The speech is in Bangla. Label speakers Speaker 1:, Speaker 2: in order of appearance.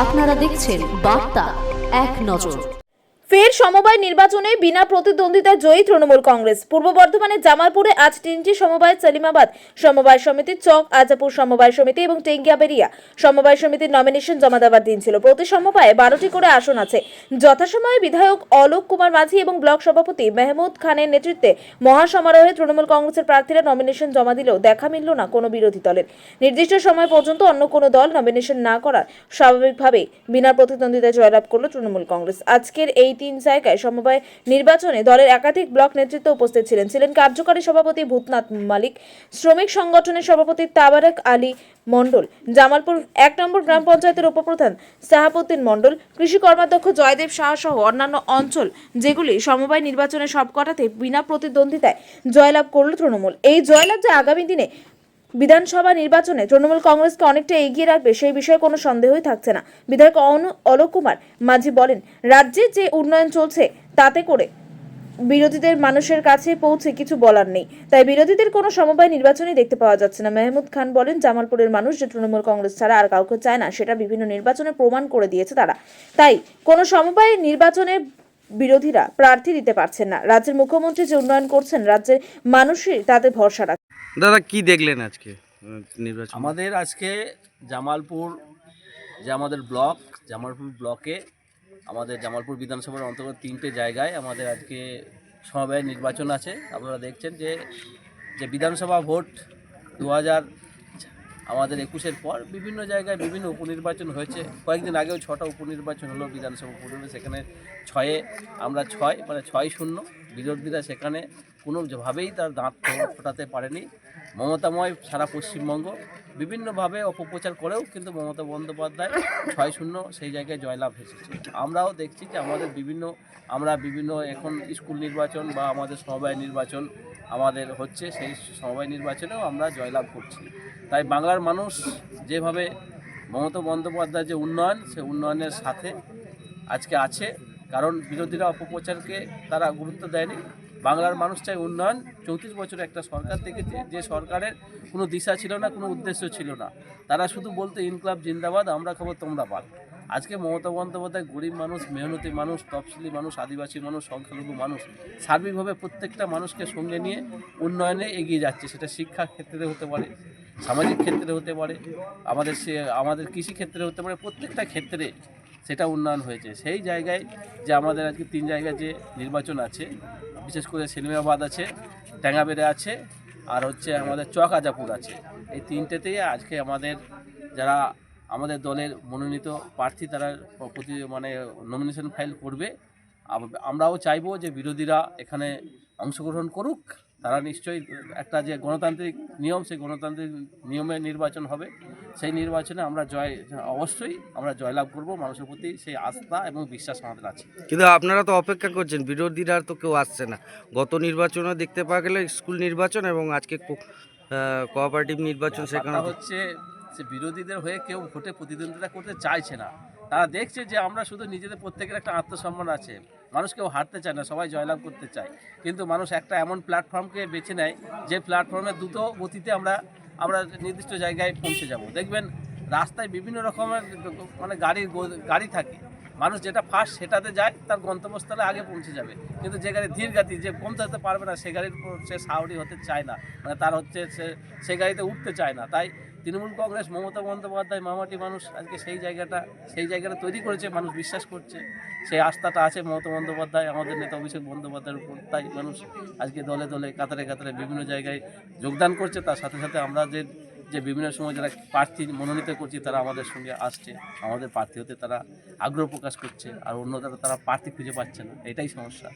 Speaker 1: আপনারা দেখছেন বার্তা এক নজর।
Speaker 2: ফের সমবায় নির্বাচনে বিনা প্রতিদ্বন্দ্বিতায় জয়ী তৃণমূল কংগ্রেস। পূর্ব বর্ধমানের জামালপুরে আজ তিনটি সমবায়, সেলিমাবাদ সমবায় সমিতি, চক আজাপুর সমবায় সমিতি এবং টেঙ্গিয়াবেরিয়া সমবায় সমিতির নমিনেশন জমা দেওয়ার দিন ছিল। প্রতি সমবায়ে 12টি করে আসন আছে। যথাসময়ে বিধায়ক অলোক কুমার মাঝি এবং ব্লক সভাপতি মেহমুদ খানের নেতৃত্বে মহাসমারোহে তৃণমূল কংগ্রেসের প্রার্থীরা নমিনেশন জমা দিলেও দেখা মিলল না কোনো বিরোধী দলের। নির্দিষ্ট সময় পর্যন্ত অন্য কোনো দল নমিনেশন না করার স্বাভাবিকভাবেই বিনা প্রতিদ্বন্দ্বিতায় জয়লাভ করল তৃণমূল কংগ্রেস। আজকের এই তিন জায়গায় সমবায় নির্বাচনে দলের একাধিক ব্লক নেতৃত্ব উপস্থিত ছিলেন কার্যকারী সভাপতি ভূতনাথ মালিক, শ্রমিক সংগঠনের সভাপতি তাবারক আলী মণ্ডল, জামালপুর 1 নম্বর গ্রাম পঞ্চায়েতের উপপ্রধান সাহাবুদ্দিন মণ্ডল, কৃষি কর্মাধ্যক্ষ জয়দেব সাহা সহ অন্যান্য অঞ্চল, যেগুলি সমবায় নির্বাচনে সবকটাতে বিনা প্রতিদ্বন্দ্বিতায় জয়লাভ করল তৃণমূল। এই জয়লাভ যে আগামী দিনে বিধানসভা নির্বাচনে তৃণমূল কংগ্রেসকে অনেকটা এগিয়ে রাখবে সেই বিষয়ে কোনো সন্দেহই থাকছে না। বিধায়ক অলোক কুমার মাঝি বলেন, রাজ্যে যে উন্নয়ন চলছে তাতে করে বিরোধীদের মানুষের কাছে পৌঁছে কিছু বলার নেই, তাই বিরোধীদের কোনো সমবায় নির্বাচনই দেখতে পাওয়া যাচ্ছে না। মেহমুদ খান বলেন, জামালপুরের মানুষ যে তৃণমূল কংগ্রেস ছাড়া আর কাউকে চায় না সেটা বিভিন্ন নির্বাচনে প্রমাণ করে দিয়েছে তারা। তাই কোনো সমবায় নির্বাচনে বিরোধীরা প্রার্থী দিতে পারছেন না। রাজ্যের মুখ্যমন্ত্রী যে উন্নয়ন করছেন রাজ্যের মানুষই তাতে ভরসা রাখে।
Speaker 3: দাদা কি দেখলেন আজকে নির্বাচন?
Speaker 4: আমাদের আজকে জামালপুর যে আমাদের ব্লক, জামালপুর ব্লকে আমাদের জামালপুর বিধানসভার অন্তর্গত 3টে জায়গায় আমাদের আজকে সমবায় নির্বাচন আছে। আপনারা দেখছেন যে বিধানসভা ভোট 2000 আমাদের 21-এর পর বিভিন্ন জায়গায় বিভিন্ন উপনির্বাচন হয়েছে। কয়েকদিন আগেও 6টা উপনির্বাচন হলো বিধানসভা উপনির্বাচন। সেখানে 6-এ আমরা 6 মানে 6-0। বিরোধীরা সেখানে কোনোভাবেই তার দাঁত ফোটাতে পারেনি। মমতাময় সারা পশ্চিমবঙ্গ বিভিন্নভাবে অপপ্রচার করেও কিন্তু মমতা বন্দ্যোপাধ্যায় 6-0 সেই জায়গায় জয়লাভ এসেছে। আমরাও দেখছি যে আমরা বিভিন্ন এখন স্কুল নির্বাচন বা আমাদের সমবায় নির্বাচন আমাদের হচ্ছে, সেই সমবায় নির্বাচনেও আমরা জয়লাভ করছি। তাই বাংলার মানুষ যেভাবে মমতা বন্দ্যোপাধ্যায়ের যে উন্নয়ন, সেই উন্নয়নের সাথে আজকে আছে, কারণ বিরোধীরা অপপ্রচারকে তারা গুরুত্ব দেয়নি। বাংলার মানুষ চাই উন্নয়ন। 34 বছরে একটা সরকার দেখেছে যে সরকারের কোনো দিশা ছিল না, কোনো উদ্দেশ্য ছিল না। তারা শুধু বলতো ইনকলাব জিন্দাবাদ, আমরা খাবো তোমরা পাল। আজকে মমতা বন্দ্যোপাধ্যায় গরিব মানুষ, মেহনতি মানুষ, তফসিলি মানুষ, আদিবাসী মানুষ, সংখ্যালঘু মানুষ, সার্বিকভাবে প্রত্যেকটা মানুষকে সঙ্গে নিয়ে উন্নয়নে এগিয়ে যাচ্ছে। সেটা শিক্ষার ক্ষেত্রে হতে পারে, সামাজিক ক্ষেত্রে হতে পারে, আমাদের কৃষি ক্ষেত্রে হতে পারে, প্রত্যেকটা ক্ষেত্রে সেটা উন্নয়ন হয়েছে। সেই জায়গায় যে আমাদের আজকে 3 জায়গায় যে নির্বাচন আছে, বিশেষ করে সেলিমাবাদ আছে, টেঙ্গাবেড়ে আছে, আর হচ্ছে আমাদের চক আজাপুর আছে। এই 3টেতেই আজকে যারা আমাদের দলের মনোনীত প্রার্থী তারা নমিনেশন ফাইল করবে। আমরাও চাইবো যে বিরোধীরা এখানে অংশগ্রহণ করুক। তারা নিশ্চয়ই একটা যে গণতান্ত্রিক নিয়ম, সেই গণতান্ত্রিক নিয়মে নির্বাচন হবে। সেই নির্বাচনে অবশ্যই আমরা জয়লাভ করব। মানুষের প্রতি সেই আস্থা এবং বিশ্বাস আমাদের আছে।
Speaker 3: কিন্তু আপনারা তো অপেক্ষা করছেন, বিরোধীরা তো কেউ আসছে না। গত নির্বাচনে দেখতে পাওয়া গেলে স্কুল নির্বাচন এবং আজকে কোঅপারেটিভ নির্বাচন, সেখানে
Speaker 4: হচ্ছে যে বিরোধীদের হয়ে কেউ ভোটে প্রতিদ্বন্দ্বিতা করতে চাইছে না। তারা দেখছে যে আমরা শুধু নিজেদের প্রত্যেকের একটা আত্মসম্মান আছে, মানুষ কেউ হারতে চায় না, সবাই জয়লাভ করতে চায়। কিন্তু মানুষ একটা এমন প্ল্যাটফর্মকে বেছে নেয় যে প্ল্যাটফর্মে দ্রুত গতিতে আমরা নির্দিষ্ট জায়গায় পৌঁছে যাব। দেখবেন রাস্তায় বিভিন্ন রকমের গাড়ি থাকে, মানুষ যেটা ফার্স্ট সেটাতে যায়, তার গন্তব্যস্থলে আগে পৌঁছে যাবে। কিন্তু যে গাড়ি ধীর গতি, যে পৌঁছাতে পারবে না, সে গাড়ির উপর সে সাহরি হতে চায় না, তার হচ্ছে সে গাড়িতে উঠতে চায় না। তাই তৃণমূল কংগ্রেস, মমতা বন্দ্যোপাধ্যায়, মামাটি মানুষ আজকে সেই জায়গাটা তৈরি করেছে। মানুষ বিশ্বাস করছে, সেই আস্থাটা আছে মমতা বন্দ্যোপাধ্যায়, আমাদের নেতা অভিষেক বন্দ্যোপাধ্যায়ের উপর। তাই মানুষ আজকে দলে দলে কাতারে বিভিন্ন জায়গায় যোগদান করছে। তার সাথে সাথে আমরা যে বিভিন্ন সময় যারা প্রার্থী মনোনীত করছি তারা আমাদের সঙ্গে আসছে, আমাদের প্রার্থী হতে তারা আগ্রহ প্রকাশ করছে, আর অন্যরা তারা প্রার্থী খুঁজে পাচ্ছে না। এটাই সমস্যা।